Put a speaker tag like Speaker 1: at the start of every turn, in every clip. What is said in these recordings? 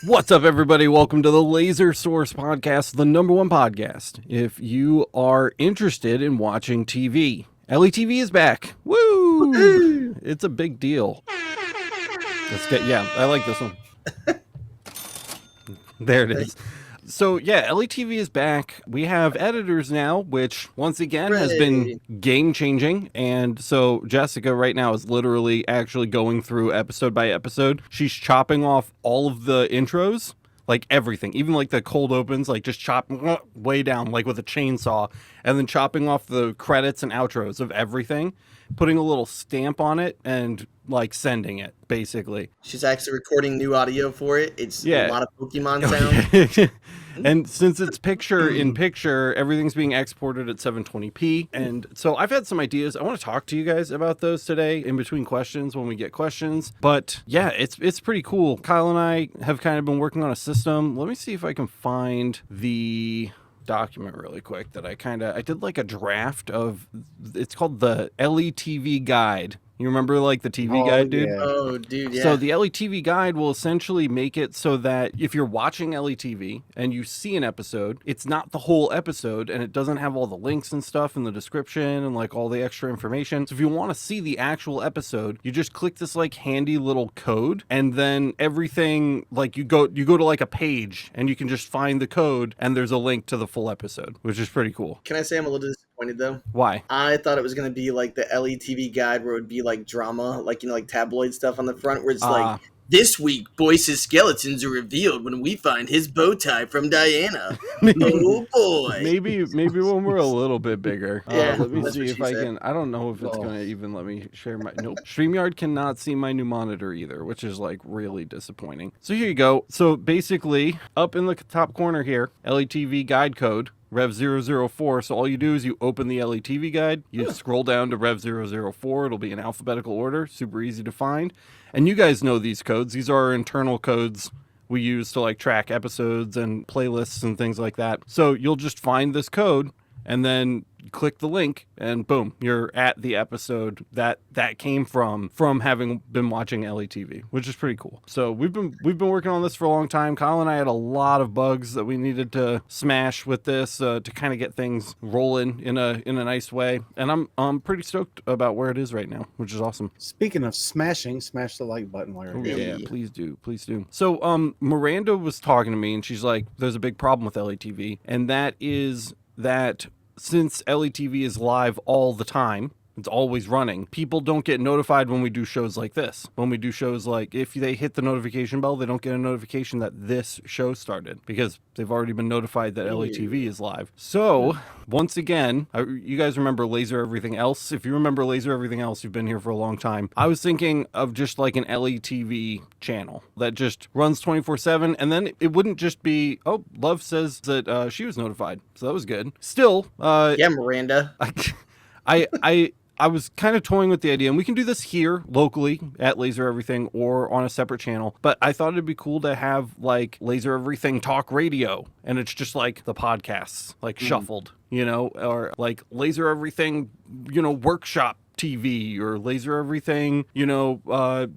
Speaker 1: What's up, everybody? Welcome to the Laser Source Podcast, the #1 podcast. If you are interested in watching TV, LETV is back. Woo! It's a big deal. Let's get, yeah, I like this one. There it is. So yeah, LETV is back. We have editors now, which once again has been game changing. And so Jessica right now is literally actually going through episode by episode. She's chopping off all of the intros, like everything, even like the cold opens, like just chopping way down, like with a chainsaw, and then chopping off the credits and outros of everything, putting a little stamp on it, and like sending it basically.
Speaker 2: She's actually recording new audio for it. It's a lot of Pokemon sound.
Speaker 1: And since it's picture in picture, everything's being exported at 720p. And so I've had some ideas. I want to talk to you guys about those today in between questions when we get questions. But yeah, it's pretty cool. Kyle and I have kind of been working on a system. Let me see if I can find the document really quick that I did like a draft of. It's called the LETV guide. You remember like the TV guide, dude?
Speaker 2: Yeah. Oh, dude, yeah.
Speaker 1: So the LETV guide will essentially make it so that if you're watching LETV and you see an episode, it's not the whole episode and it doesn't have all the links and stuff in the description and like all the extra information. So if you want to see the actual episode, you just click this like handy little code, and then everything, like you go to like a page and you can just find the code and there's a link to the full episode, which is pretty cool.
Speaker 2: Can I say I'm a little disappointed though?
Speaker 1: Why?
Speaker 2: I thought it was going to be like the LETV guide where it would be like drama, like, you know, like tabloid stuff on the front where it's like, this week Boyce's skeletons are revealed when we find his bow tie from Diana. Oh boy.
Speaker 1: Maybe when we're a little bit bigger.
Speaker 2: Yeah,
Speaker 1: let me see if I can. I don't know if it's going to even let me share my. Nope. StreamYard cannot see my new monitor either, which is like really disappointing. So here you go. So basically, up in the top corner here, LETV guide code. Rev 004. So all you do is you open the LETV guide, you scroll down to Rev 004. It'll be in alphabetical order, super easy to find. And you guys know these codes. These are our internal codes we use to like track episodes and playlists and things like that. So you'll just find this code and then click the link and boom, you're at the episode that came from having been watching LETV, which is pretty cool. So we've been working on this for a long time. Kyle and I had a lot of bugs that we needed to smash with this to kind of get things rolling in a nice way, and I'm pretty stoked about where it is right now, which is awesome.
Speaker 3: Speaking of smashing, smash the like button while you're
Speaker 1: here. Yeah, please do. So Miranda was talking to me and she's like, there's a big problem with LETV, and that is that since LETV is live all the time, it's always running, people don't get notified when we do shows like this. When we do shows like, if they hit the notification bell, they don't get a notification that this show started because they've already been notified that LETV is live. So, once again, you guys remember Laser Everything Else? If you remember Laser Everything Else, you've been here for a long time. I was thinking of just like an LETV channel that just runs 24/7, and then it wouldn't just be, oh, Love says that she was notified, so that was good. Still,
Speaker 2: yeah, Miranda.
Speaker 1: I was kind of toying with the idea, and we can do this here locally at Laser Everything or on a separate channel, but I thought it'd be cool to have like Laser Everything Talk Radio, and it's just like the podcasts, like shuffled, you know, or like Laser Everything, you know, Workshop TV or Laser Everything, you know,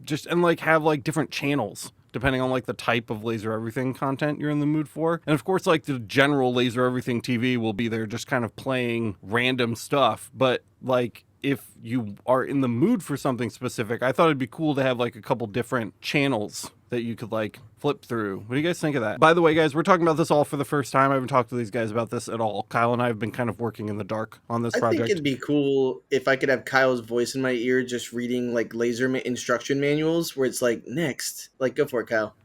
Speaker 1: just, and like have like different channels depending on like the type of Laser Everything content you're in the mood for. And of course, like the general Laser Everything TV will be there just kind of playing random stuff, but like if you are in the mood for something specific, I thought it'd be cool to have like a couple different channels that you could like flip through. What do you guys think of that? By the way, guys, we're talking about this all for the first time. I haven't talked to these guys about this at all. Kyle and I have been kind of working in the dark on this project.
Speaker 2: I think it'd be cool if I could have Kyle's voice in my ear just reading like laser instruction manuals where it's like, next. Like, go for it, Kyle.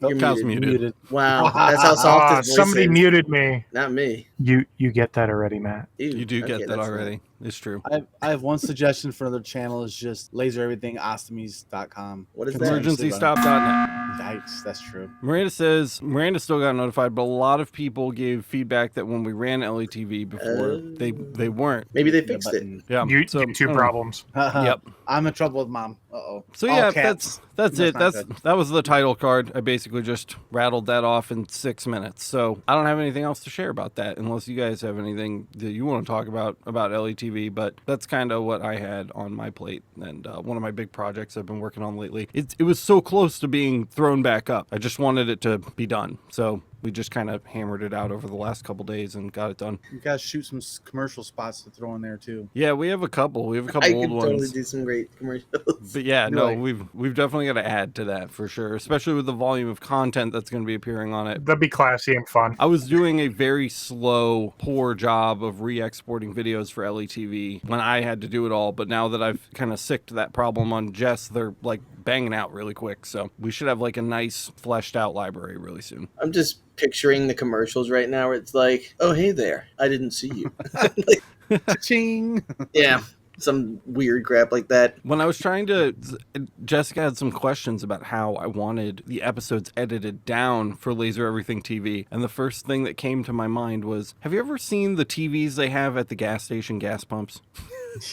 Speaker 1: You're Kyle's muted.
Speaker 2: Wow, that's how soft his voice
Speaker 4: somebody
Speaker 2: is.
Speaker 4: muted me.
Speaker 2: Not me.
Speaker 4: You get that already, Matt.
Speaker 2: Dude,
Speaker 1: you do get that already.
Speaker 2: Not...
Speaker 1: It's true.
Speaker 3: I have one suggestion for another channel. Is just lasereverythingostomies.com.
Speaker 2: What is that?
Speaker 1: Emergencystop.net.
Speaker 3: Yikes, that's true.
Speaker 1: Miranda says Miranda still got notified, but a lot of people gave feedback that when we ran LETV before, they weren't.
Speaker 2: Maybe they fixed it.
Speaker 1: Yeah.
Speaker 4: You two problems.
Speaker 1: Yep.
Speaker 3: I'm in trouble with mom. Uh-oh.
Speaker 1: So yeah, that's it. That was the title card. I basically just rattled that off in 6 minutes. So I don't have anything else to share about that, unless you guys have anything that you want to talk about LETV. But that's kind of what I had on my plate, and one of my big projects I've been working on lately. It was so close to being thrown back up. I just wanted it to be done. So we just kind of hammered it out over the last couple days and got it done.
Speaker 3: You guys shoot some commercial spots to throw in there too.
Speaker 1: Yeah, we have a couple. We have a couple
Speaker 2: I
Speaker 1: old
Speaker 2: could
Speaker 1: ones.
Speaker 2: totally do some great commercials.
Speaker 1: But yeah,
Speaker 3: You're
Speaker 1: no,
Speaker 3: like-
Speaker 1: we've definitely got to add to that for sure, especially with the volume of content that's going to be appearing on it.
Speaker 4: That'd be classy and fun.
Speaker 1: I was doing a very slow, poor job of re-exporting videos for LETV when I had to do it all, but now that I've kind of sicked that problem on Jess, they're like banging out really quick. So we should have like a nice fleshed out library really soon.
Speaker 2: I'm just picturing the commercials right now where it's like, oh, hey there, I didn't see you.
Speaker 3: Ching.
Speaker 2: Yeah, some weird crap like that.
Speaker 1: When I was trying to, Jessica had some questions about how I wanted the episodes edited down for Laser Everything TV. And the first thing that came to my mind was, have you ever seen the TVs they have at the gas station gas pumps?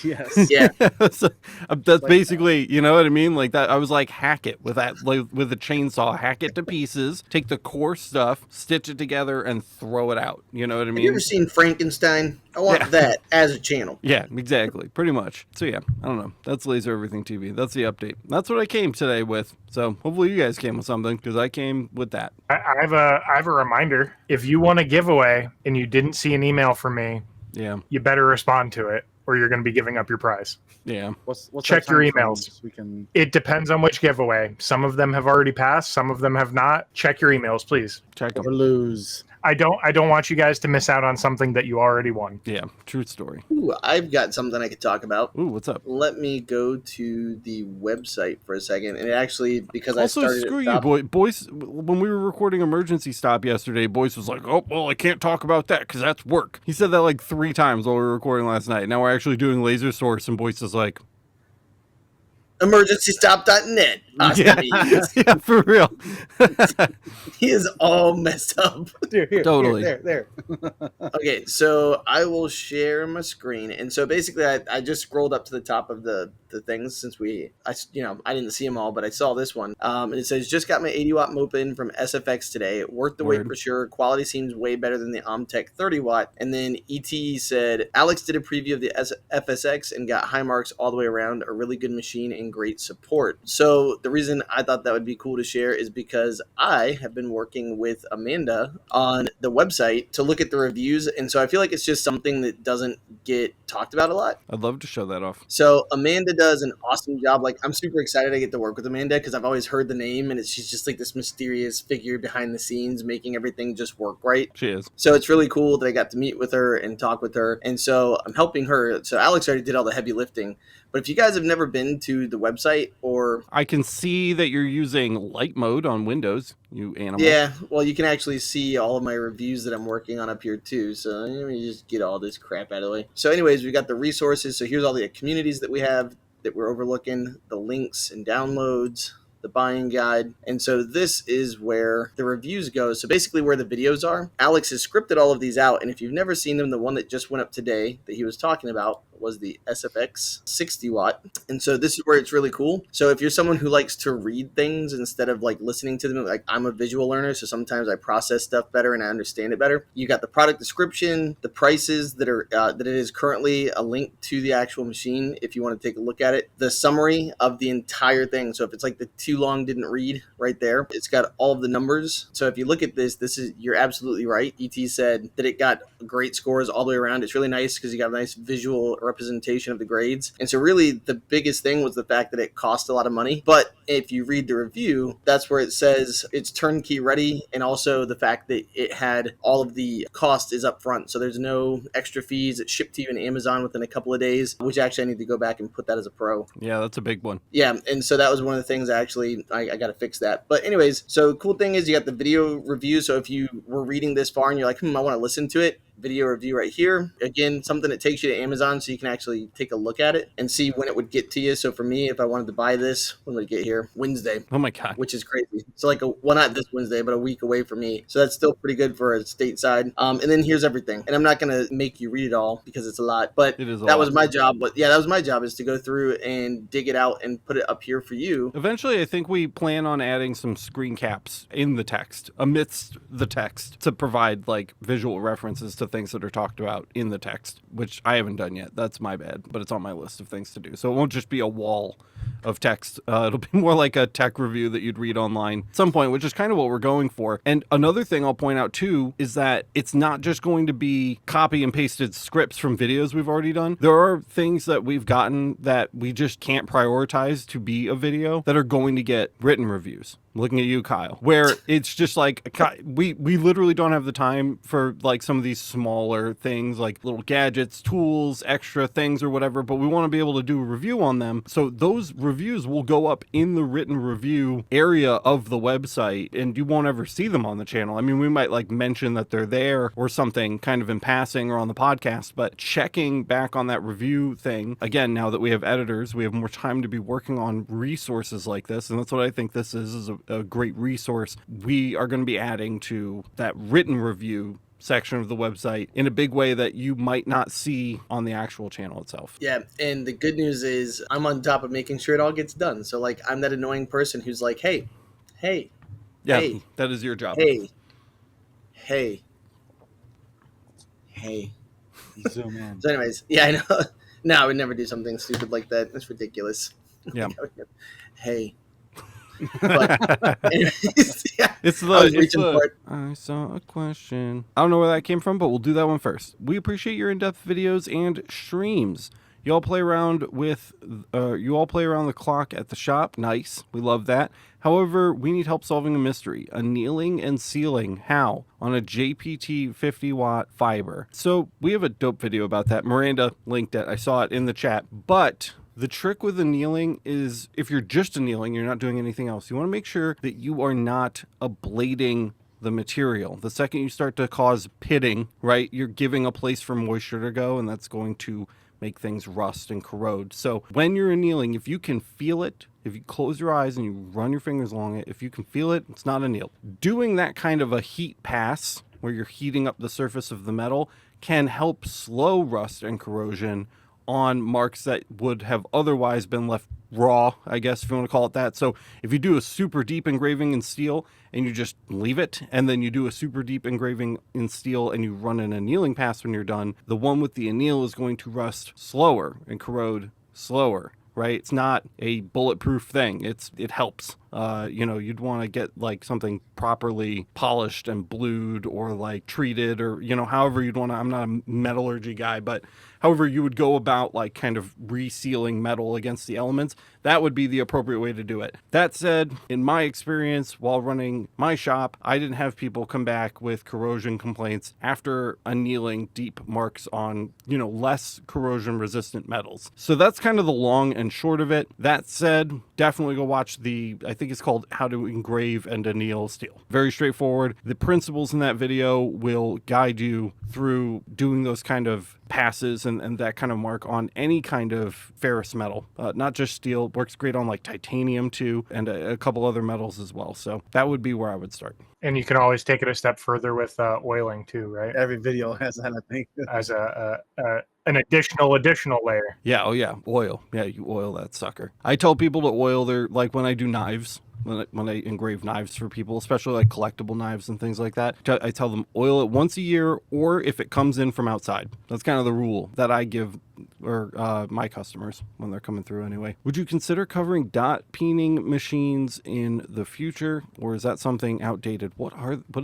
Speaker 3: Yes.
Speaker 2: Yeah.
Speaker 1: So, that's basically, you know what I mean? Like that, I was like, hack it with that, like, with a chainsaw, hack it to pieces, take the core stuff, stitch it together, and throw it out. You know what I
Speaker 2: Have you
Speaker 1: mean?
Speaker 2: ever seen Frankenstein? I want that as a channel.
Speaker 1: Yeah, exactly. Pretty much. So yeah, I don't know. That's Laser Everything TV. That's the update. That's what I came today with. So hopefully you guys came with something, because I came with that.
Speaker 4: I have a reminder. If you want a giveaway and you didn't see an email from me,
Speaker 1: Yeah.
Speaker 4: you better respond to it, or you're going to be giving up your prize.
Speaker 1: Yeah.
Speaker 3: What's
Speaker 4: Check
Speaker 3: our
Speaker 4: your
Speaker 3: time frame
Speaker 4: emails.
Speaker 3: so we can.
Speaker 4: It depends on which giveaway. Some of them have already passed. Some of them have not. Check your emails, please.
Speaker 1: Check them.
Speaker 3: Or lose.
Speaker 4: I don't want you guys to miss out on something that you already won.
Speaker 1: Yeah. True story.
Speaker 2: Ooh, I've got something I could talk about.
Speaker 1: Ooh, what's up?
Speaker 2: Let me go to the website for a second. And it actually, because I
Speaker 1: Also,
Speaker 2: started
Speaker 1: screw
Speaker 2: at
Speaker 1: you,
Speaker 2: top-
Speaker 1: Boyce. When we were recording Emergency Stop yesterday, Boyce was like, "Oh, well, I can't talk about that because that's work." He said that like 3 times while we were recording last night. Now we're actually doing Laser Source, and Boyce is like,
Speaker 2: emergencystop.net.
Speaker 1: "Yeah, yeah, for real."
Speaker 2: He is all messed up.
Speaker 3: Here,
Speaker 1: Totally.
Speaker 3: There.
Speaker 2: Okay, so I will share my screen. And so basically, I just scrolled up to the top of the things since I didn't see them all, but I saw this one. And it says, just got my 80 watt mopa in from SFX today. Worth the wait
Speaker 1: Word.
Speaker 2: for sure. Quality seems way better than the Omtech 30 watt. And then ET said, Alex did a preview of the FSX and got high marks all the way around. A really good machine and great support. So the reason I thought that would be cool to share is because I have been working with Amanda on the website to look at the reviews. And so I feel like it's just something that doesn't get talked about a lot.
Speaker 1: I'd love to show that off.
Speaker 2: So Amanda does an awesome job. Like, I'm super excited I get to work with Amanda because I've always heard the name, and she's just like this mysterious figure behind the scenes making everything just work right.
Speaker 1: She is.
Speaker 2: So it's really cool that I got to meet with her and talk with her. And so I'm helping her. So Alex already did all the heavy lifting. But if you guys have never been to the website, or
Speaker 1: I can see that you're using light mode on Windows, you animal.
Speaker 2: yeah, well, you can actually see all of my reviews that I'm working on up here too. So let me just get all this crap out of the way. So anyways, we got the resources. So here's all the communities that we have that we're overlooking, the links and downloads, the buying guide. And so this is where the reviews go. So basically where the videos are. Alex has scripted all of these out. And if you've never seen them, the one that just went up today that he was talking about was the SFX 60 watt. And so this is where it's really cool. So if you're someone who likes to read things instead of like listening to them, like I'm a visual learner, so sometimes I process stuff better and I understand it better. You got the product description, the prices that are that it is currently, a link to the actual machine if you want to take a look at it, the summary of the entire thing. So if it's like the too long didn't read, right there, it's got all of the numbers. So if you look at this is, you're absolutely right. ET said that it got great scores all the way around. It's really nice because you got a nice visual representation of the grades. And so really the biggest thing was the fact that it cost a lot of money. But if you read the review, that's where it says it's turnkey ready, and also the fact that it had all of the cost is up front. So there's no extra fees. It's shipped to you in Amazon within a couple of days, which actually I need to go back and put that as a pro.
Speaker 1: Yeah, that's a big one.
Speaker 2: Yeah, and so that was one of the things I got to fix that. But anyways, so cool thing is you got the video review. So if you were reading this far and you're like, I want to listen to it, video review right here. Again, something that takes you to Amazon so you can actually take a look at it and see when it would get to you. So for me, if I wanted to buy this, when would it get here? Wednesday.
Speaker 1: Oh my God.
Speaker 2: Which is crazy. So like not this Wednesday, but a week away for me. So that's still pretty good for a stateside. And then here's everything. And I'm not going to make you read it all because it's a lot, but
Speaker 1: It is a
Speaker 2: that
Speaker 1: lot.
Speaker 2: was my job. But yeah, that was my job, is to go through and dig it out and put it up here for you.
Speaker 1: Eventually, I think we plan on adding some screen caps in the text, amidst the text, to provide like visual references to things that are talked about in the text, which I haven't done yet. That's my bad, but it's on my list of things to do. So it won't just be a wall of text. It'll be more like a tech review that you'd read online at some point, which is kind of what we're going for. And another thing I'll point out too is that it's not just going to be copy and pasted scripts from videos we've already done. There are things that we've gotten that we just can't prioritize to be a video that are going to get written reviews. Looking at you, Kyle, where it's just like we literally don't have the time for like some of these smaller things like little gadgets, tools, extra things or whatever, but we want to be able to do a review on them. So those reviews will go up in the written review area of the website and you won't ever see them on the channel. I mean, we might like mention that they're there or something kind of in passing or on the podcast, but checking back on that review thing, again, now that we have editors, we have more time to be working on resources like this. And that's what I think this is a great resource we are going to be adding to that written review section of the website in a big way that you might not see on the actual channel itself.
Speaker 2: Yeah, and the good news is I'm on top of making sure it all gets done. So like I'm that annoying person who's like, hey,
Speaker 1: Yeah,
Speaker 2: hey,
Speaker 1: that is your job.
Speaker 2: Hey.
Speaker 3: Zoom in.
Speaker 2: So anyways, yeah, I know. No, I would never do something stupid like that. That's ridiculous.
Speaker 1: Yeah.
Speaker 2: Hey. But anyways, yeah,
Speaker 1: It's
Speaker 2: I was
Speaker 1: the
Speaker 2: reaching for it.
Speaker 1: I saw a question. I don't know where that came from, but we'll do that one first. We appreciate your in-depth videos and streams. You all play around the clock at the shop. Nice. We love that. However, we need help solving a mystery. Annealing and sealing. How? On a JPT 50-watt fiber. So we have a dope video about that. Miranda linked it. I saw it in the chat. But the trick with annealing is if you're just annealing, you're not doing anything else. You want to make sure that you are not ablating the material. The second you start to cause pitting, right, you're giving a place for moisture to go, and that's going to make things rust and corrode. So when you're annealing, if you can feel it, if you close your eyes and you run your fingers along it, if you can feel it, it's not annealed. Doing that kind of a heat pass where you're heating up the surface of the metal can help slow rust and corrosion on marks that would have otherwise been left raw, I guess, if you want to call it that. So if you do a super deep engraving in steel and you just leave it, and then you do a super deep engraving in steel and you run an annealing pass when you're done, the one with the anneal is going to rust slower and corrode slower, right? It's not a bulletproof thing. It helps. You'd want to get like something properly polished and blued or like treated or, however you'd want to. I'm not a metallurgy guy, but however you would go about like kind of resealing metal against the elements, that would be the appropriate way to do it. That said, in my experience while running my shop, I didn't have people come back with corrosion complaints after annealing deep marks on, less corrosion resistant metals. So that's kind of the long and short of it. That said, definitely go watch I think it's called How to Engrave and Anneal Steel. Very straightforward. The principles in that video will guide you through doing those kind of passes and that kind of mark on any kind of ferrous metal, not just steel. Works great on like titanium too, and a couple other metals as well. So that would be where I would start.
Speaker 4: And you can always take it a step further with oiling too, right?
Speaker 3: Every video has that, I think.
Speaker 4: As an additional layer.
Speaker 1: Yeah. Oh yeah. Oil. Yeah. You oil that sucker. I tell people to oil their, like when I do knives, when I engrave knives for people, especially like collectible knives and things like that, I tell them oil it once a year, or if it comes in from outside. That's kind of the rule that I give my customers when they're coming through anyway. Would you consider covering dot peening machines in the future, or is that something outdated? What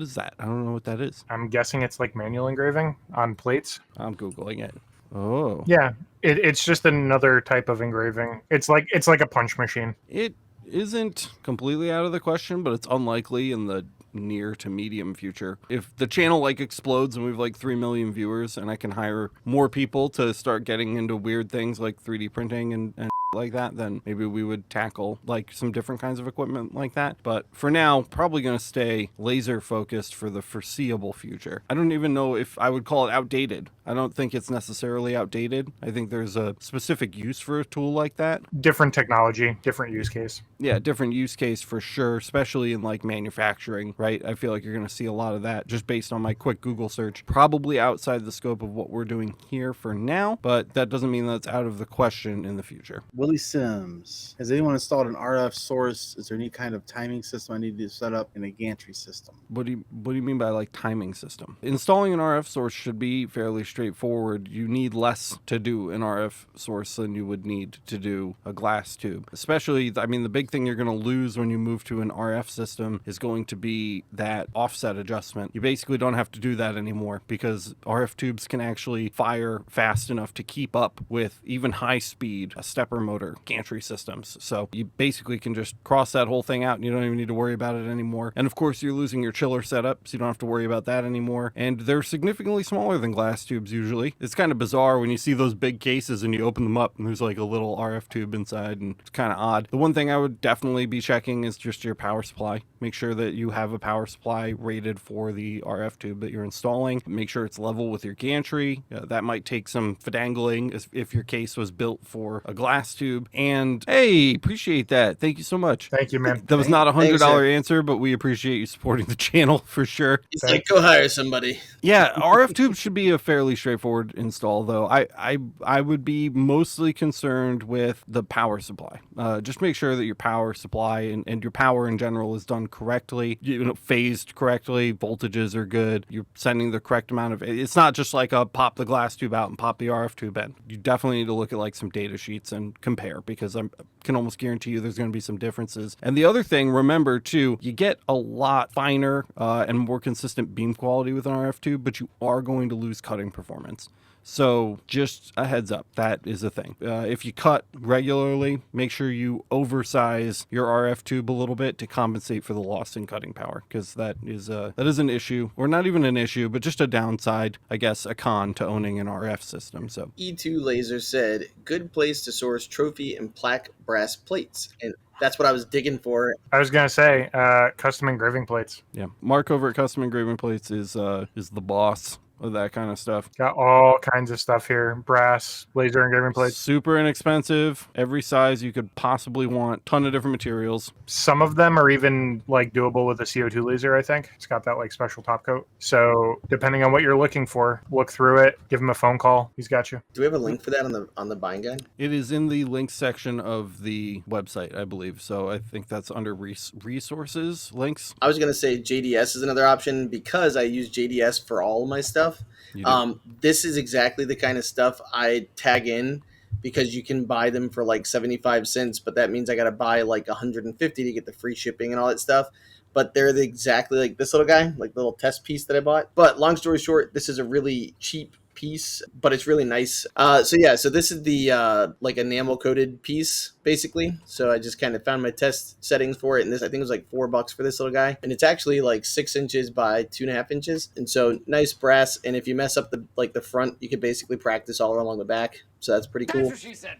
Speaker 1: is that? I don't know what that is.
Speaker 4: I'm guessing it's like manual engraving on plates.
Speaker 1: I'm Googling it. Oh.
Speaker 4: Yeah, it's just another type of engraving. It's like a punch machine.
Speaker 1: It isn't completely out of the question, but it's unlikely in the near to medium future. If the channel like explodes and we have like 3 million viewers and I can hire more people to start getting into weird things like 3D printing and like that, then maybe we would tackle like some different kinds of equipment like that. But for now, probably going to stay laser focused for the foreseeable future. I don't even know if I would call it outdated. I don't think it's necessarily outdated. I think there's a specific use for a tool like that.
Speaker 4: Different technology, different use case.
Speaker 1: Yeah, different use case for sure, especially in like manufacturing, right? I feel like you're going to see a lot of that just based on my quick Google search. Probably outside the scope of what we're doing here for now, but that doesn't mean that's out of the question in the future.
Speaker 3: Willie Sims, has anyone installed an RF source? Is there any kind of timing system I need to set up in a gantry system?
Speaker 1: What do you mean by like timing system? Installing an RF source should be fairly straightforward. You need less to do an RF source than you would need to do a glass tube. Especially, I mean, the big thing you're going to lose when you move to an RF system is going to be that offset adjustment. You basically don't have to do that anymore because RF tubes can actually fire fast enough to keep up with even high speed stepper motor gantry systems. So you basically can just cross that whole thing out and you don't even need to worry about it anymore. And of course, you're losing your chiller setup, so you don't have to worry about that anymore. And they're significantly smaller than glass tubes usually. It's kind of bizarre when you see those big cases and you open them up and there's like a little RF tube inside, and it's kind of odd. The one thing I would definitely be checking is just your power supply. Make sure that you have a power supply rated for the RF tube that you're installing. Make sure it's level with your gantry. That might take some finagling if your case was built for a glass tube. And hey, appreciate that. Thank you so much.
Speaker 4: Thank you, man.
Speaker 1: That was not a $100
Speaker 2: Thanks,
Speaker 1: answer, but we appreciate you supporting the channel for sure.
Speaker 2: He's like, go hire somebody.
Speaker 1: Yeah, RF tubes should be a fairly straightforward install, though. I would be mostly concerned with the power supply. Just make sure that your power supply and your power in general is done correctly, phased correctly, voltages are good, you're sending the correct amount of... It's not just like a pop the glass tube out and pop the RF tube in. You definitely need to look at like some data sheets and compare, because I can almost guarantee you there's going to be some differences. And the other thing, remember too, you get a lot finer and more consistent beam quality with an RF tube, but you are going to lose cutting performance. So just a heads up, that is a thing. If you cut regularly, make sure you oversize your RF tube a little bit to compensate for the loss in cutting power, because that is an issue, or not even an issue, but just a downside, I guess, a con to owning an RF system. So
Speaker 2: E2 Laser said, good place to source trophy and plaque brass plates. And that's what I was digging for.
Speaker 4: I was going to say, custom engraving plates.
Speaker 1: yeah, Mark over at Custom Engraving Plates is the boss of that kind of stuff.
Speaker 4: Got all kinds of stuff here. Brass, laser engraving plates.
Speaker 1: Super inexpensive, every size you could possibly want, ton of different materials.
Speaker 4: Some of them are even like doable with a CO2 laser, I think. It's got that like special top coat. So depending on what you're looking for, look through it, give him a phone call. He's got you.
Speaker 2: Do we have a link for that on the buying guide?
Speaker 1: It is in the links section of the website, I believe. So I think that's under resources links.
Speaker 2: I was going to say JDS is another option because I use JDS for all of my stuff. This is exactly the kind of stuff I tag in, because you can buy them for like 75 cents, but that means I got to buy like 150 to get the free shipping and all that stuff. But they're exactly like this little guy, like the little test piece that I bought. But long story short, this is a really cheap piece, but it's really nice. So this is the like enamel coated piece basically. So I just kind of found my test settings for it, and this I think it was like $4 for this little guy, and it's actually like 6 inches by 2.5 inches, and so nice brass. And if you mess up the front, you could basically practice all along the back. So that's pretty cool.
Speaker 5: That's what she said.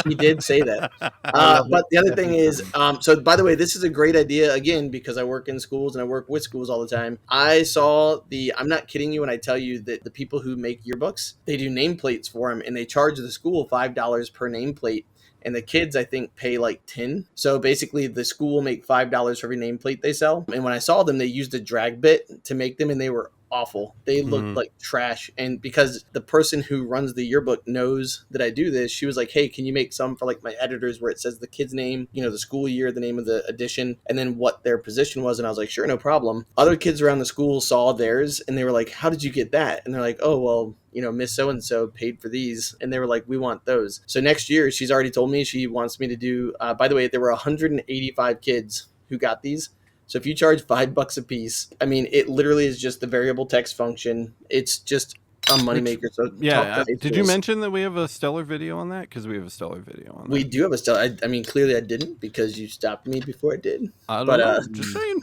Speaker 2: She did say that. But the other thing is, so by the way, this is a great idea, again, because I work in schools and I work with schools all the time. I saw I'm not kidding you when I tell you that the people who make yearbooks, they do nameplates for them, and they charge the school $5 per nameplate. And the kids, I think, pay like $10. So basically, the school will make $5 for every nameplate they sell. And when I saw them, they used a drag bit to make them, and they were awful. They looked like trash. And because the person who runs the yearbook knows that I do this, she was like, hey, can you make some for like my editors where it says the kid's name, the school year, the name of the edition, and then what their position was? And I was like, sure, no problem. Other kids around the school saw theirs, and they were like, how did you get that? And they're like, oh, well, Miss So-and-so paid for these. And they were like, we want those. So next year, she's already told me she wants me to do, by the way, there were 185 kids who got these. So if you charge $5 a piece, I mean, it literally is just the variable text function. It's just a moneymaker. So
Speaker 1: yeah, did you mention that we have a stellar video on that? Because we have a stellar video on that.
Speaker 2: We do have a stellar. I mean, clearly I didn't, because you stopped me before I did.
Speaker 1: I don't know. Just saying.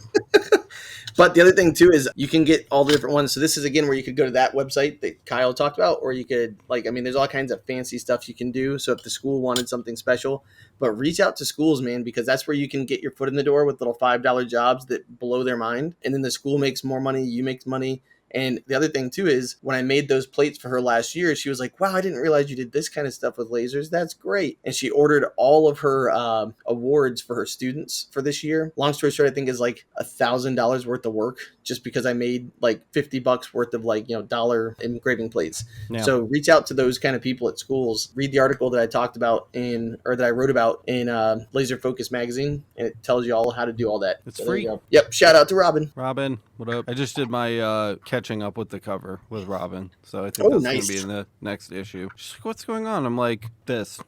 Speaker 2: But the other thing too is you can get all the different ones. So this is again where you could go to that website that Kyle talked about, or you could there's all kinds of fancy stuff you can do. So if the school wanted something special, but reach out to schools, man, because that's where you can get your foot in the door with little $5 jobs that blow their mind. And then the school makes more money, you make money, And the other thing too is when I made those plates for her last year, she was like, wow, I didn't realize you did this kind of stuff with lasers. That's great. And she ordered all of her awards for her students for this year. Long story short, I think is like $1,000 worth of work just because I made like $50 worth of like, dollar engraving plates.
Speaker 1: Yeah.
Speaker 2: So reach out to those kind of people at schools. Read the article that I talked about that I wrote about in Laser Focus magazine, and it tells you all how to do all that.
Speaker 1: It's
Speaker 2: So
Speaker 1: free.
Speaker 2: Yep. Shout out to Robin.
Speaker 1: Robin, what up? I just did my catching up with the cover with Robin, so I think that's
Speaker 2: nice.
Speaker 1: going to be in the next issue. She's like, what's going on? I'm like, this.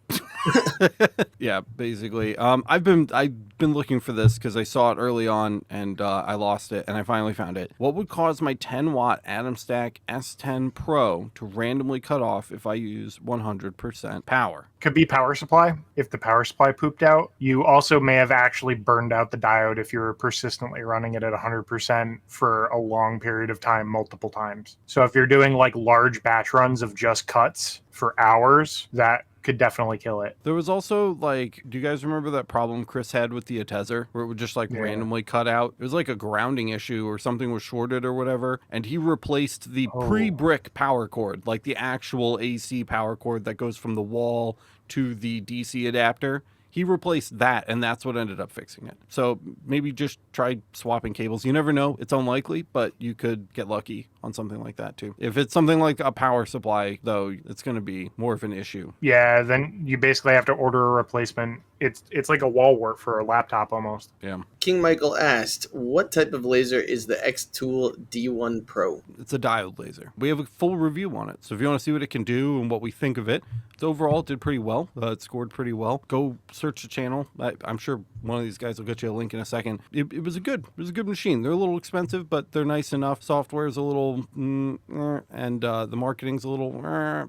Speaker 1: Yeah, basically. I've been looking for this because I saw it early on and I lost it, and I finally found it. What would cause my 10-watt Adamstack S10 Pro to randomly cut off if I use 100% power?
Speaker 4: Could be power supply. If the power supply pooped out, you also may have actually burned out the diode if you're persistently running it at 100% for a long period of time, multiple times. So if you're doing like large batch runs of just cuts for hours, that could definitely kill it.
Speaker 1: There was also like, do you guys remember that problem Chris had with the Atezzer where it would just like randomly cut out? It was like a grounding issue or something was shorted or whatever, and he replaced the pre-brick power cord, like the actual AC power cord that goes from the wall to the DC adapter. He replaced that, and that's what ended up fixing it. So maybe just try swapping cables. You never know. It's unlikely, but you could get lucky on something like that too. If it's something like a power supply, though, it's going to be more of an issue.
Speaker 4: Yeah, then you basically have to order a replacement. It's like a wall wart for a laptop almost.
Speaker 1: Yeah.
Speaker 2: King Michael asked, what type of laser is the X-Tool D1 Pro?
Speaker 1: It's a diode laser. We have a full review on it. So if you want to see what it can do and what we think of it, overall it did pretty well. It scored pretty well. Go search the channel. I'm sure one of these guys will get you a link in a second. It was a good machine. They're a little expensive, but they're nice enough. Software is a little and the marketing's a little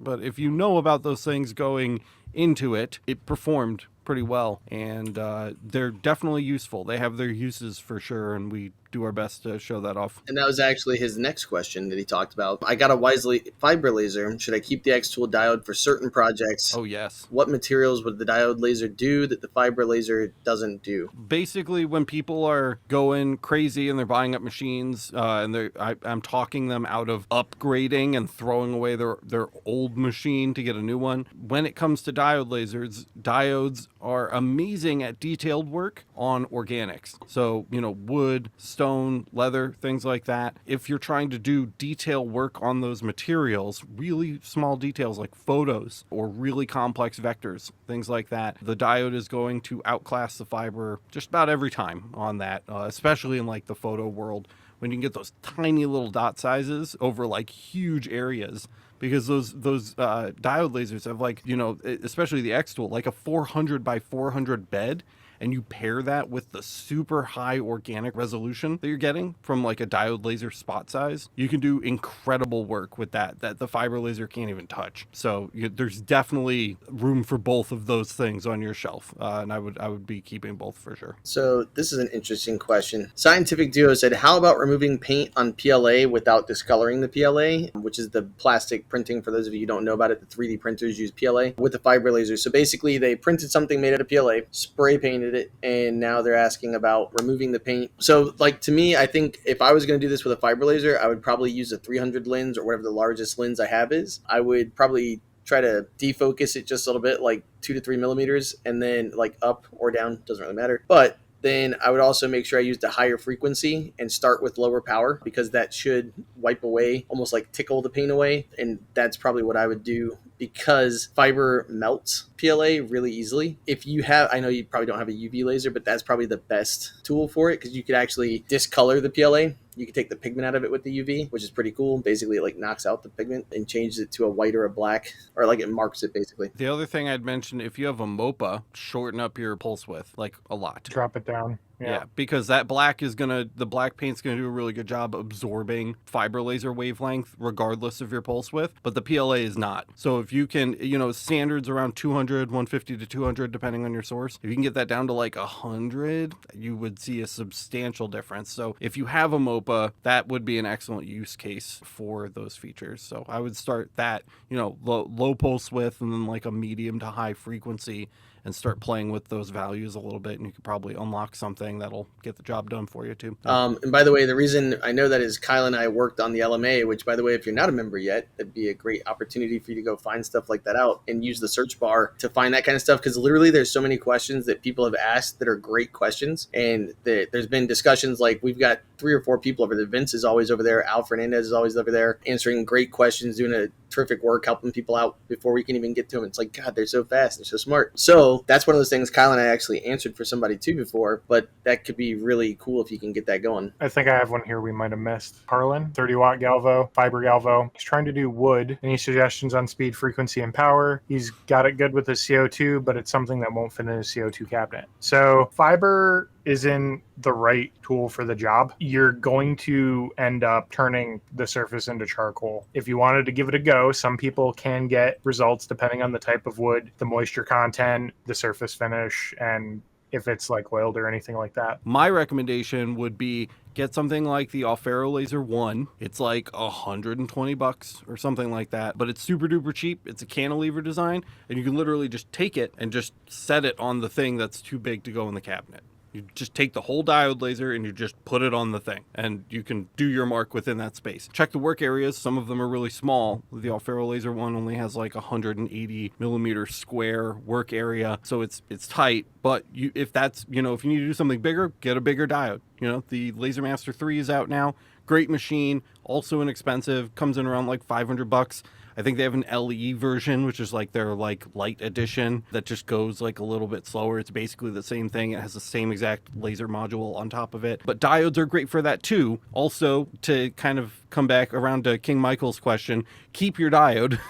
Speaker 1: but if you know about those things going into it, it performed pretty well, and they're definitely useful. They have their uses for sure, and we do our best to show that off.
Speaker 2: And that was actually his next question that he talked about. I got a Wisely fiber laser. Should I keep the X-Tool diode for certain projects?
Speaker 1: Oh, yes. What
Speaker 2: What materials would the diode laser do that the fiber laser doesn't do?
Speaker 1: Basically, when people are going crazy and they're buying up machines, and I'm talking them out of upgrading and throwing away their old machine to get a new one. When it comes to diode lasers, diodes are amazing at detailed work on organics. So, wood, stone, leather, things like that. If you're trying to do detail work on those materials, really small details like photos or really complex vectors, things like that, the diode is going to outclass the fiber just about every time on that, especially in like the photo world, when you can get those tiny little dot sizes over like huge areas. Because those diode lasers have like, especially the X-Tool, like a 400 by 400 bed, and you pair that with the super high organic resolution that you're getting from like a diode laser spot size, you can do incredible work with that the fiber laser can't even touch. So there's definitely room for both of those things on your shelf, and I would be keeping both for sure.
Speaker 2: So this is an interesting question. Scientific Duo said, how about removing paint on PLA without discoloring the PLA, which is the plastic printing, for those of you who don't know about it, the 3D printers use PLA with the fiber laser. So basically they printed something made out of PLA, spray painted it, and now they're asking about removing the paint. So like to me, I think if I was going to do this with a fiber laser, I would probably use a 300 lens or whatever the largest lens I have is. I would probably try to defocus it just a little bit, like 2 to 3 millimeters, and then like up or down, doesn't really matter. But then I would also make sure I used a higher frequency and start with lower power, because that should wipe away, almost like tickle the paint away. And that's probably what I would do, because fiber melts PLA really easily. If you have, I know you probably don't have a UV laser, but that's probably the best tool for it, because you could actually discolor the PLA. You can take the pigment out of it with the UV, which is pretty cool. Basically, it like knocks out the pigment and changes it to a white or a black, or like it marks it basically.
Speaker 1: The other thing I'd mention, if you have a MOPA, shorten up your pulse width like a lot.
Speaker 4: Drop it down.
Speaker 1: Yeah, because that the black paint's gonna do a really good job absorbing fiber laser wavelength regardless of your pulse width, but the PLA is not. So if you can, standards around 200, 150 to 200 depending on your source. If you can get that down to like 100, you would see a substantial difference. So if you have a MOPA, that would be an excellent use case for those features. So I would start that, low pulse width and then like a medium to high frequency, and start playing with those values a little bit, and you could probably unlock something that'll get the job done for you too.
Speaker 2: And by the way, the reason I know that is Kyle and I worked on the LMA, which, by the way, if you're not a member yet, that'd be a great opportunity for you to go find stuff like that out and use the search bar to find that kind of stuff. Because literally, there's so many questions that people have asked that are great questions, and there's been discussions like we've got 3 or 4 people over there. Vince is always over there. Al Fernandez is always over there answering great questions, doing a terrific work, helping people out before we can even get to them. It's like, God, they're so fast. They're so smart. So that's one of those things Kyle and I actually answered for somebody too before, but that could be really cool if you can get that going.
Speaker 4: I think I have one here we might have missed. Harlan, 30 watt galvo, fiber galvo. He's trying to do wood. Any suggestions on speed, frequency, and power? He's got it good with his CO2, but it's something that won't fit in his CO2 cabinet. So fiber isn't the right tool for the job. You're going to end up turning the surface into charcoal. If you wanted to give it a go, some people can get results depending on the type of wood, the moisture content, the surface finish, and if it's like oiled or anything like that.
Speaker 1: My recommendation would be get something like the Alfaro Laser 1. It's like $120 or something like that, but it's super duper cheap. It's a cantilever design, and you can literally just take it and just set it on the thing that's too big to go in the cabinet. You just take the whole diode laser and you just put it on the thing, and you can do your mark within that space. Check the work areas. Some of them are really small. The Alfaro Laser 1 only has like 180 millimeter square work area, so it's tight. But if that's, if you need to do something bigger, get a bigger diode. The Laser Master 3 is out now. Great machine, also inexpensive, comes in around like $500. I think they have an LE version, which is like their like light edition that just goes like a little bit slower. It's basically the same thing. It has the same exact laser module on top of it. But diodes are great for that too. Also, to kind of come back around to King Michael's question, keep your diode,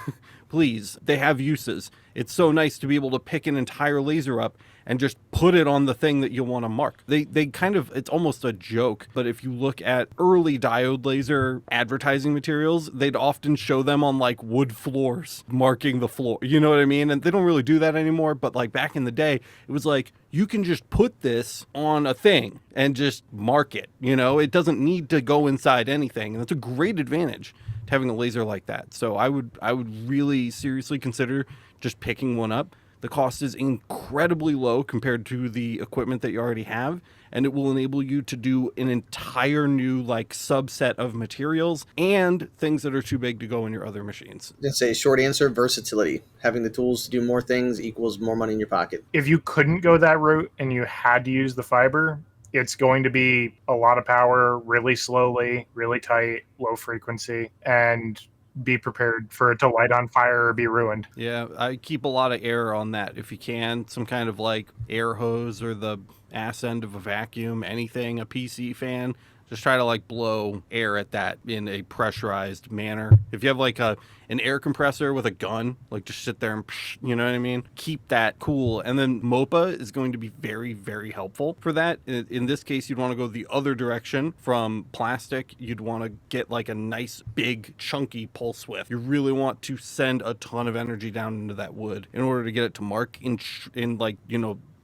Speaker 1: please. They have uses. It's so nice to be able to pick an entire laser up and just put it on the thing that you want to mark. They kind of, it's almost a joke, but if you look at early diode laser advertising materials, they'd often show them on like wood floors, marking the floor. You know what I mean? And they don't really do that anymore, but like back in the day, it was like, you can just put this on a thing and just mark it. It doesn't need to go inside anything. And that's a great advantage to having a laser like that. So I would really seriously consider just picking one up. The cost is incredibly low compared to the equipment that you already have, and it will enable you to do an entire new like subset of materials and things that are too big to go in your other machines.
Speaker 2: I'd say short answer, versatility. Having the tools to do more things equals more money in your pocket.
Speaker 4: If you couldn't go that route and you had to use the fiber, it's going to be a lot of power, really slowly, really tight, low frequency, and be prepared for it to light on fire or be ruined.
Speaker 1: Yeah, I keep a lot of air on that if you can. Some kind of like air hose or the ass end of a vacuum, anything, a PC fan. Just try to like blow air at that in a pressurized manner. If you have like an air compressor with a gun, like just sit there and you know what I mean? Keep that cool. And then MOPA is going to be very, very helpful for that. In this case, you'd want to go the other direction from plastic. You'd want to get like a nice big chunky pulse width. You really want to send a ton of energy down into that wood in order to get it to mark in like,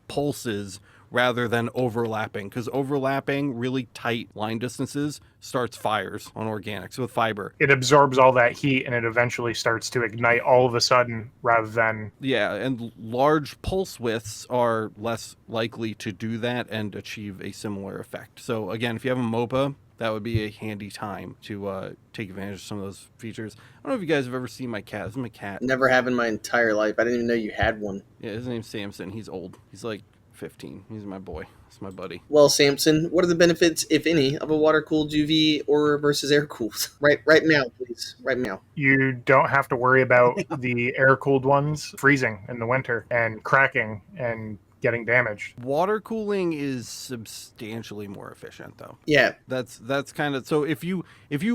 Speaker 1: pulses rather than overlapping, because overlapping really tight line distances starts fires on organics with fiber.
Speaker 4: It absorbs all that heat and it eventually starts to ignite all of a sudden rather than...
Speaker 1: Yeah, and large pulse widths are less likely to do that and achieve a similar effect. So again, if you have a MOPA, that would be a handy time to take advantage of some of those features. I don't know if you guys have ever seen my cat. This is my cat.
Speaker 2: Never have in my entire life. I didn't even know you had one.
Speaker 1: Yeah, his name's Samson. He's old. He's like 15. He's my boy. He's my buddy.
Speaker 2: Well, Samson, what are the benefits, if any, of a water-cooled UV or versus air-cooled? Right now, please. Right now.
Speaker 4: You don't have to worry about the air-cooled ones freezing in the winter and cracking and getting damaged.
Speaker 1: Water cooling is substantially more efficient though.
Speaker 2: Yeah.
Speaker 1: That's kind of, so if you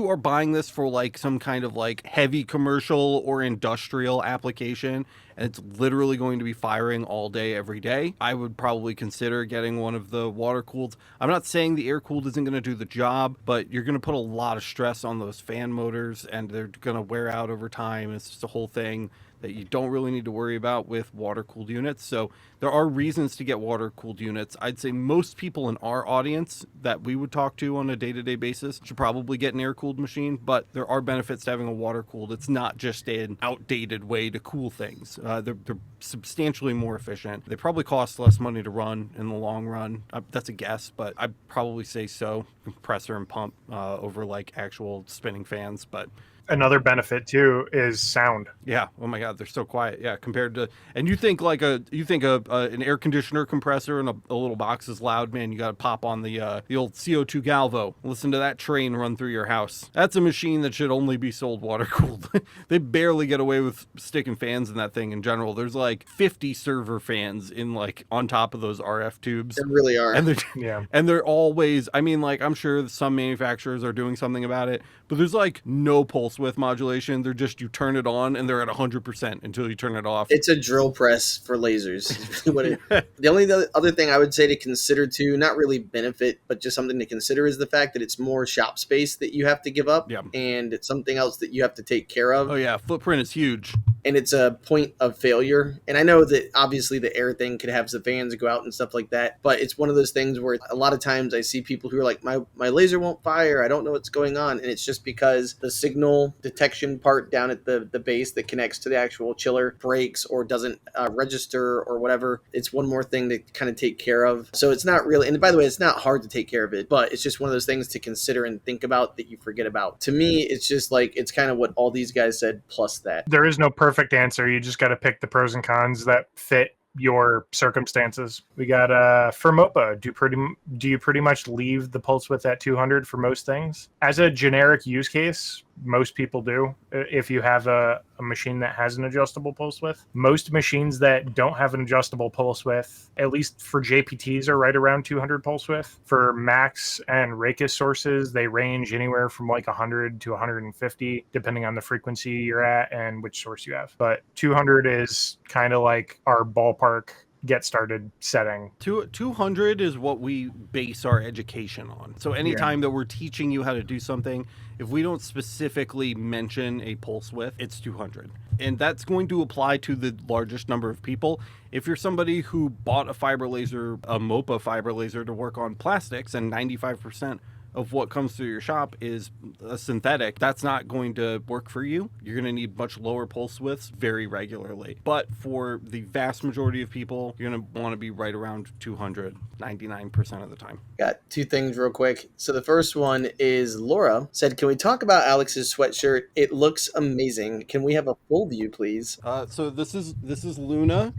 Speaker 1: are buying this for like some kind of like heavy commercial or industrial application and it's literally going to be firing all day every day, I would probably consider getting one of the water cooled. I'm not saying the air cooled isn't going to do the job, but you're going to put a lot of stress on those fan motors and they're going to wear out over time. It's just a whole thing that you don't really need to worry about with water-cooled units. So there are reasons to get water-cooled units. I'd say most people in our audience that we would talk to on a day-to-day basis should probably get an air-cooled machine, but there are benefits to having a water-cooled. It's not just an outdated way to cool things. They're substantially more efficient. They probably cost less money to run in the long run. That's a guess, but I'd probably say so. Compressor and pump over like actual spinning fans, but
Speaker 4: Another benefit too is sound.
Speaker 1: yeah. Oh my God, they're so quiet. Yeah, compared to, and you think an air conditioner compressor in a little box is loud, man. You got to pop on the old CO2 Galvo. Listen to that train run through your house. That's a machine that should only be sold water cooled. They barely get away with sticking fans in that thing in general. There's like 50 server fans in like on top of those RF tubes.
Speaker 2: They really are.
Speaker 1: And they're always, I mean, like, I'm sure some manufacturers are doing something about it, but there's like no pulse width modulation. They're just, you turn it on and they're at 100% until you turn it off.
Speaker 2: It's a drill press for lasers. The only other thing I would say to consider too, not really benefit, but just something to consider, is the fact that it's more shop space that you have to give up.
Speaker 1: Yeah.
Speaker 2: And it's something else that you have to take care of.
Speaker 1: Oh yeah, footprint is huge.
Speaker 2: And it's a point of failure. And I know that obviously the air thing could have the fans go out and stuff like that, but it's one of those things where a lot of times I see people who are like, my laser won't fire, I don't know what's going on. And it's just because the signal detection part down at the base that connects to the actual chiller breaks or doesn't register or whatever. It's one more thing to kind of take care of. So it's not really, and by the way, it's not hard to take care of it, but it's just one of those things to consider and think about that you forget about. To me, it's just like, it's kind of what all these guys said plus that.
Speaker 4: There is no perfect answer. You just got to pick the pros and cons that fit your circumstances. We got for MOPA, do you pretty much leave the pulse width at 200 for most things? As a generic use case, most people do. If you have a machine that has an adjustable pulse width, most machines that don't have an adjustable pulse width, at least for JPTs, are right around 200 pulse width. For Max and Rakis sources, they range anywhere from like 100 to 150, depending on the frequency you're at and which source you have. But 200 is kind of like our ballpark get started setting.
Speaker 1: 200 is what we base our education on. So anytime that we're teaching you how to do something, if we don't specifically mention a pulse width, it's 200. And that's going to apply to the largest number of people. If you're somebody who bought a fiber laser, a MOPA fiber laser to work on plastics, and 95% of what comes through your shop is a synthetic, that's not going to work for you. You're going to need much lower pulse widths very regularly. But for the vast majority of people, you're going to want to be right around 200, 99% of the time.
Speaker 2: Got two things real quick. So the first one is Laura said, can we talk about Alex's sweatshirt? It looks amazing. Can we have a full view, please?
Speaker 1: So this is Luna.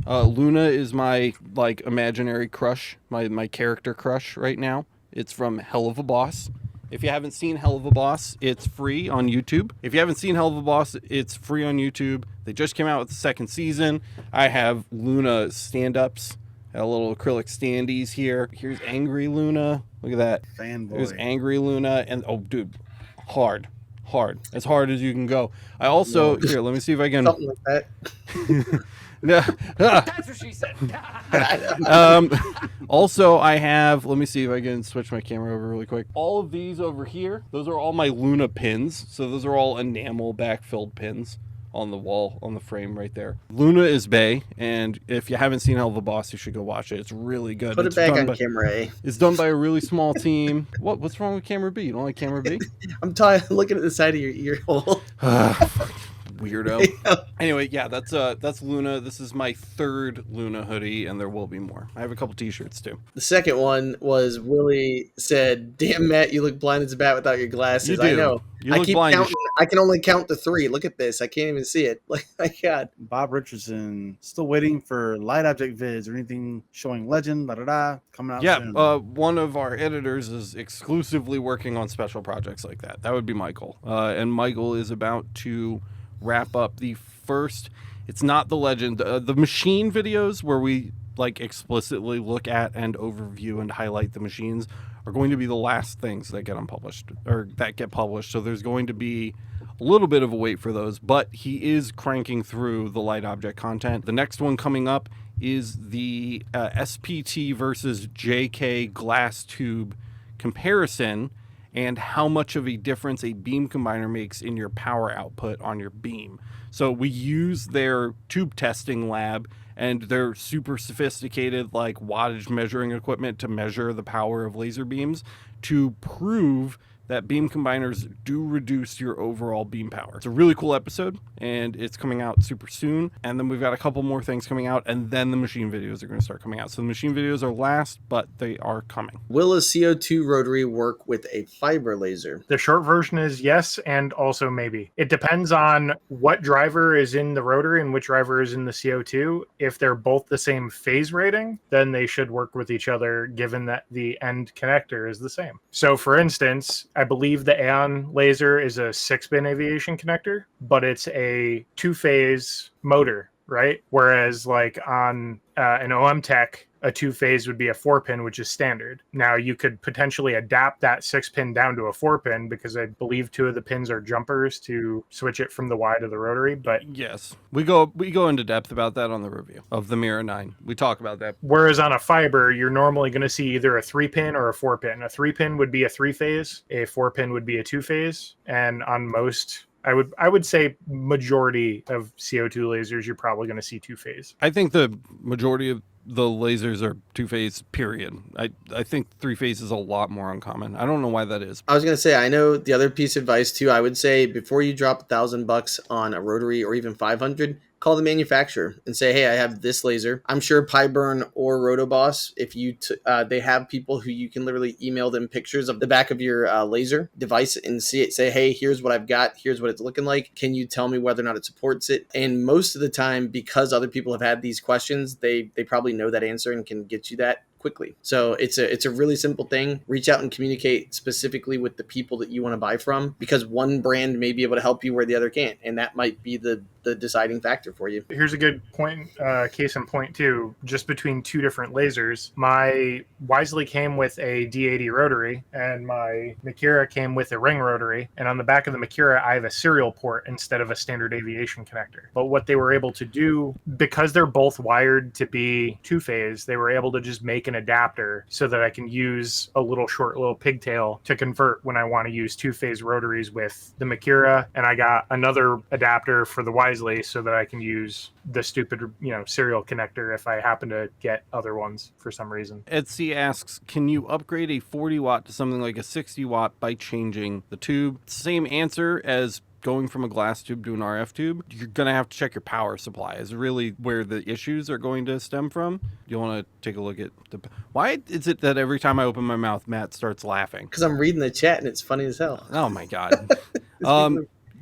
Speaker 1: Luna is my like imaginary crush, my character crush right now. It's from Hell of a Boss. If you haven't seen Hell of a Boss, it's free on YouTube. If you haven't seen Hell of a Boss, it's free on YouTube. They just came out with the second season. I have Luna stand-ups, a little acrylic standees here. Here's Angry Luna. Look at that.
Speaker 3: Fanboy.
Speaker 1: There's Angry Luna. And, oh, dude, hard. As hard as you can go. I also, here, let me see if I can.
Speaker 2: Something like that.
Speaker 5: That's what she said.
Speaker 1: Also, I have, let me see if I can switch my camera over really quick. All of these over here, those are all my Luna pins. So those are all enamel backfilled pins on the wall, on the frame right there. Luna is bae, and if you haven't seen Hell of a Boss, you should go watch it. It's really good.
Speaker 2: Put it
Speaker 1: It's
Speaker 2: back
Speaker 1: done
Speaker 2: on camera A.
Speaker 1: It's done by a really small team. What's wrong with camera B? You don't like camera B?
Speaker 2: I'm looking at the side of your ear hole.
Speaker 1: Weirdo. Anyway, yeah, that's Luna. This is my third Luna hoodie, and there will be more. I have a couple t-shirts too.
Speaker 2: The second one was Willie said, damn, Matt, you look blind as a bat without your glasses.
Speaker 1: You do.
Speaker 2: I know.
Speaker 1: You
Speaker 2: I
Speaker 1: look
Speaker 2: keep
Speaker 1: blind.
Speaker 2: counting. I can only count to 3. Look at this. I can't even see it. Like, my God.
Speaker 3: Bob Richardson, still waiting for light object vids or anything showing legend, coming out soon.
Speaker 1: One of our editors is exclusively working on special projects like that. That would be Michael. And Michael is about to wrap up the first, it's not the legend, the machine videos where we like explicitly look at and overview and highlight the machines are going to be the last things that get unpublished or that get published. So there's going to be a little bit of a wait for those, but he is cranking through the light object content. The next one coming up is the SPT versus JK glass tube comparison. and how much of a difference a beam combiner makes in your power output on your beam. So we use their tube testing lab and their super sophisticated like wattage measuring equipment to measure the power of laser beams to prove that beam combiners do reduce your overall beam power. It's a really cool episode, and it's coming out super soon. And then we've got a couple more things coming out, and then the machine videos are going to start coming out. So the machine videos are last, but they are coming.
Speaker 2: Will a CO2 rotary work with a fiber laser?
Speaker 4: The short version is yes, and also maybe. It depends on what driver is in the rotary and which driver is in the CO2. If they're both the same phase rating, then they should work with each other, given that the end connector is the same. So for instance, I believe the Aeon laser is a 6-pin aviation connector, but it's a 2-phase motor, right? Whereas like on an OM Tech, a 2-phase would be a 4-pin, which is standard. Now you could potentially adapt that 6-pin down to a 4-pin because I believe 2 of the pins are jumpers to switch it from the Y to the rotary. But
Speaker 1: yes, we go into depth about that on the review of the Mira 9. We talk about that.
Speaker 4: Whereas on a fiber, you're normally going to see either a 3-pin or a 4-pin. A 3-pin would be a 3-phase, a 4-pin would be a 2-phase, and on most, I would say majority of CO2 lasers, you're probably going to see 2-phase.
Speaker 1: I think the majority of the lasers are 2-phase, period. I think 3-phase is a lot more uncommon. I don't know why that is.
Speaker 2: I was going to say, I know the other piece of advice too, I would say before you drop $1,000 on a rotary or even 500, call the manufacturer and say, hey, I have this laser. I'm sure Pyburn or Rotoboss, if they have people who you can literally email them pictures of the back of your laser device and see it, say, hey, here's what I've got. Here's what it's looking like. Can you tell me whether or not it supports it? And most of the time, because other people have had these questions, they probably know that answer and can get you that quickly. So it's a really simple thing. Reach out and communicate specifically with the people that you want to buy from, because one brand may be able to help you where the other can't, and that might be the deciding factor for you.
Speaker 4: Here's a good point, case in point too, just between 2 different lasers. My Wisely came with a D80 rotary and my Makira came with a ring rotary, and on the back of the Makira I have a serial port instead of a standard aviation connector. But what they were able to do, because they're both wired to be 2-phase, they were able to just make an adapter so that I can use a little pigtail to convert when I want to use 2-phase rotaries with the Makira, and I got another adapter for the Wisely so that I can use the stupid, serial connector if I happen to get other ones for some reason.
Speaker 1: Ed C asks, can you upgrade a 40 watt to something like a 60 watt by changing the tube? Same answer as going from a glass tube to an RF tube. You're going to have to check your power supply is really where the issues are going to stem from. You want to take a look at why is it that every time I open my mouth, Matt starts laughing?
Speaker 2: Because I'm reading the chat and it's funny as hell.
Speaker 1: Oh my God.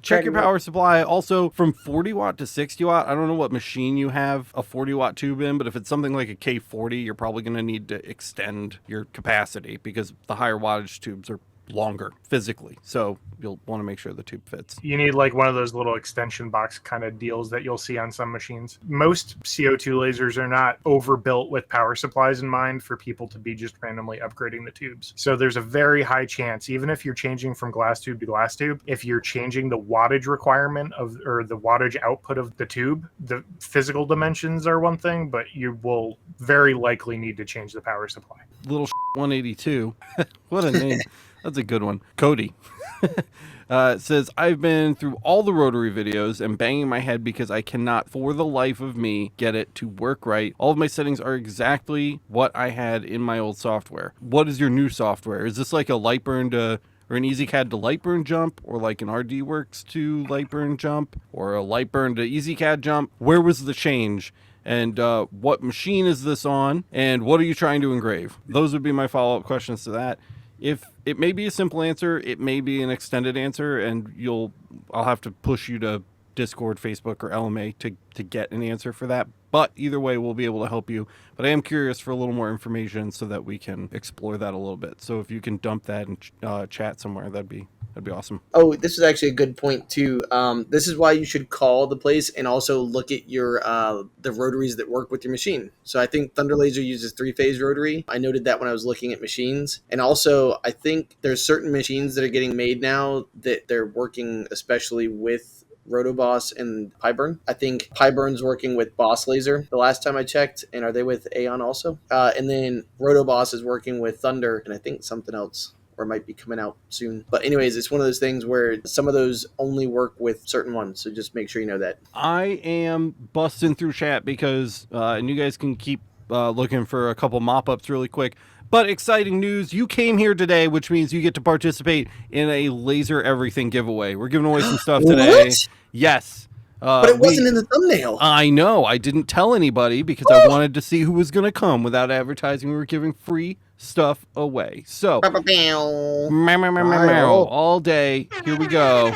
Speaker 1: Check your power supply. Also, from 40 watt to 60 watt, I don't know what machine you have a 40 watt tube in, but if it's something like a K40, you're probably going to need to extend your capacity because the higher wattage tubes are longer physically. So you'll want to make sure the tube fits.
Speaker 4: You need like one of those little extension box kind of deals that you'll see on some machines. Most CO2 lasers are not overbuilt with power supplies in mind for people to be just randomly upgrading the tubes. So there's a very high chance, even if you're changing from glass tube to glass tube, if you're changing the wattage requirement or the wattage output of the tube, the physical dimensions are one thing, but you will very likely need to change the power supply.
Speaker 1: Little 182. What a name. That's a good one. Cody says, I've been through all the rotary videos and banging my head because I cannot for the life of me get it to work right. All of my settings are exactly what I had in my old software. What is your new software? Is this like a Lightburn to or an EasyCAD to Lightburn jump, or like an RDWorks to Lightburn jump, or a Lightburn to EasyCAD jump? Where was the change? And what machine is this on? And what are you trying to engrave? Those would be my follow-up questions to that. If it may be a simple answer, it may be an extended answer, and I'll have to push you to Discord, Facebook, or LMA to get an answer for that. But either way, we'll be able to help you. But I am curious for a little more information so that we can explore that a little bit. So if you can dump that in chat somewhere, that'd be awesome.
Speaker 2: Oh, this is actually a good point too. This is why you should call the place and also look at your the rotaries that work with your machine. So I think Thunder Laser uses 3-phase rotary. I noted that when I was looking at machines. And also I think there's certain machines that are getting made now that they're working especially with Rotoboss and Pyburn. I think Pyburn's working with Boss Laser the last time I checked. And are they with Aeon also? And then Rotoboss is working with Thunder and I think something else. or might be coming out soon. But anyways, it's one of those things where some of those only work with certain ones, so just make sure you know that.
Speaker 1: I am busting through chat because, and you guys can keep looking for a couple mop-ups really quick. But exciting news, you came here today, which means you get to participate in a Laser Everything giveaway. We're giving away some stuff today.
Speaker 2: What?
Speaker 1: Yes.
Speaker 2: But it wasn't in the thumbnail.
Speaker 1: I know. I didn't tell anybody because I wanted to see who was going to come without advertising. We were giving free stuff away. So, all day. Here we go.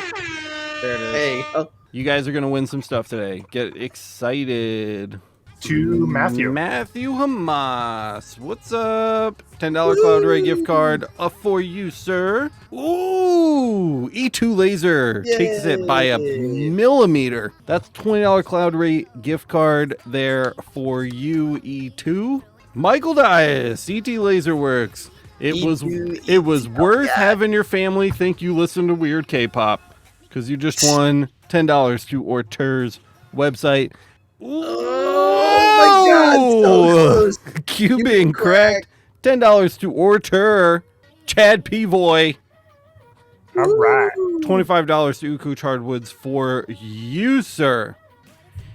Speaker 3: There it is.
Speaker 2: Hey. Oh.
Speaker 1: You guys are going to win some stuff today. Get excited.
Speaker 4: To Matthew.
Speaker 1: Matthew Hamas. What's up? $10 Cloud Ray gift card for you, sir. Ooh, E2 laser. Takes it by a millimeter. That's $20 Cloud Ray gift card there for you, E2. Michael Dias, ET Laser Works. It was worth having your family think you listen to weird K-pop because you just won $10 to Orter's website.
Speaker 2: Oh my God! So close.
Speaker 1: Q being correct. $10 to Orter. Chad Pivoy.
Speaker 4: All right.
Speaker 1: $25 to Uku Hardwoods for you, sir.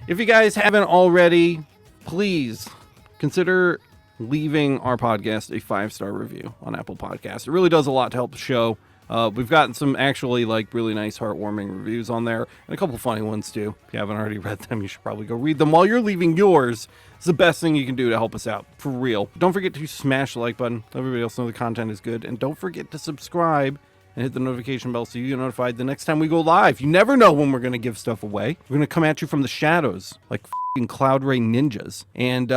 Speaker 1: If you guys haven't already, please consider leaving our podcast a 5-star review on Apple Podcasts. It really does a lot to help the show. We've gotten some actually like really nice, heartwarming reviews on there, and a couple funny ones too. If you haven't already read them, you should probably go read them while you're leaving yours. It's the best thing you can do to help us out, for real. Don't forget to smash the like button. Let everybody else know the content is good, and don't forget to subscribe and hit the notification bell so you get notified the next time we go live. You never know when we're going to give stuff away. We're going to come at you from the shadows like f***ing Cloud Ray ninjas. And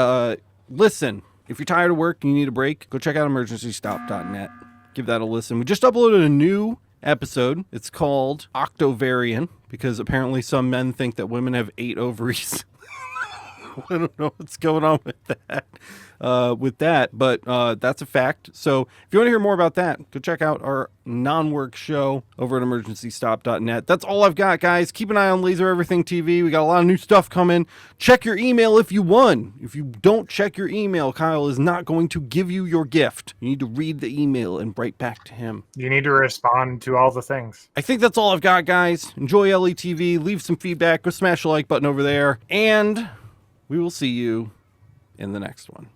Speaker 1: listen, if you're tired of work and you need a break, go check out emergencystop.net. Give that a listen. We just uploaded a new episode. It's called Octovarian because apparently some men think that women have 8 ovaries. I don't know what's going on with that, but that's a fact. So if you want to hear more about that, go check out our non-work show over at emergencystop.net. That's all I've got, guys. Keep an eye on Laser Everything TV. We got a lot of new stuff coming. Check your email if you won. If you don't check your email, Kyle is not going to give you your gift. You need to read the email and write back to him.
Speaker 4: You need to respond to all the things.
Speaker 1: I think that's all I've got, guys. Enjoy LETV. Leave some feedback. Go smash the like button over there. And we will see you in the next one.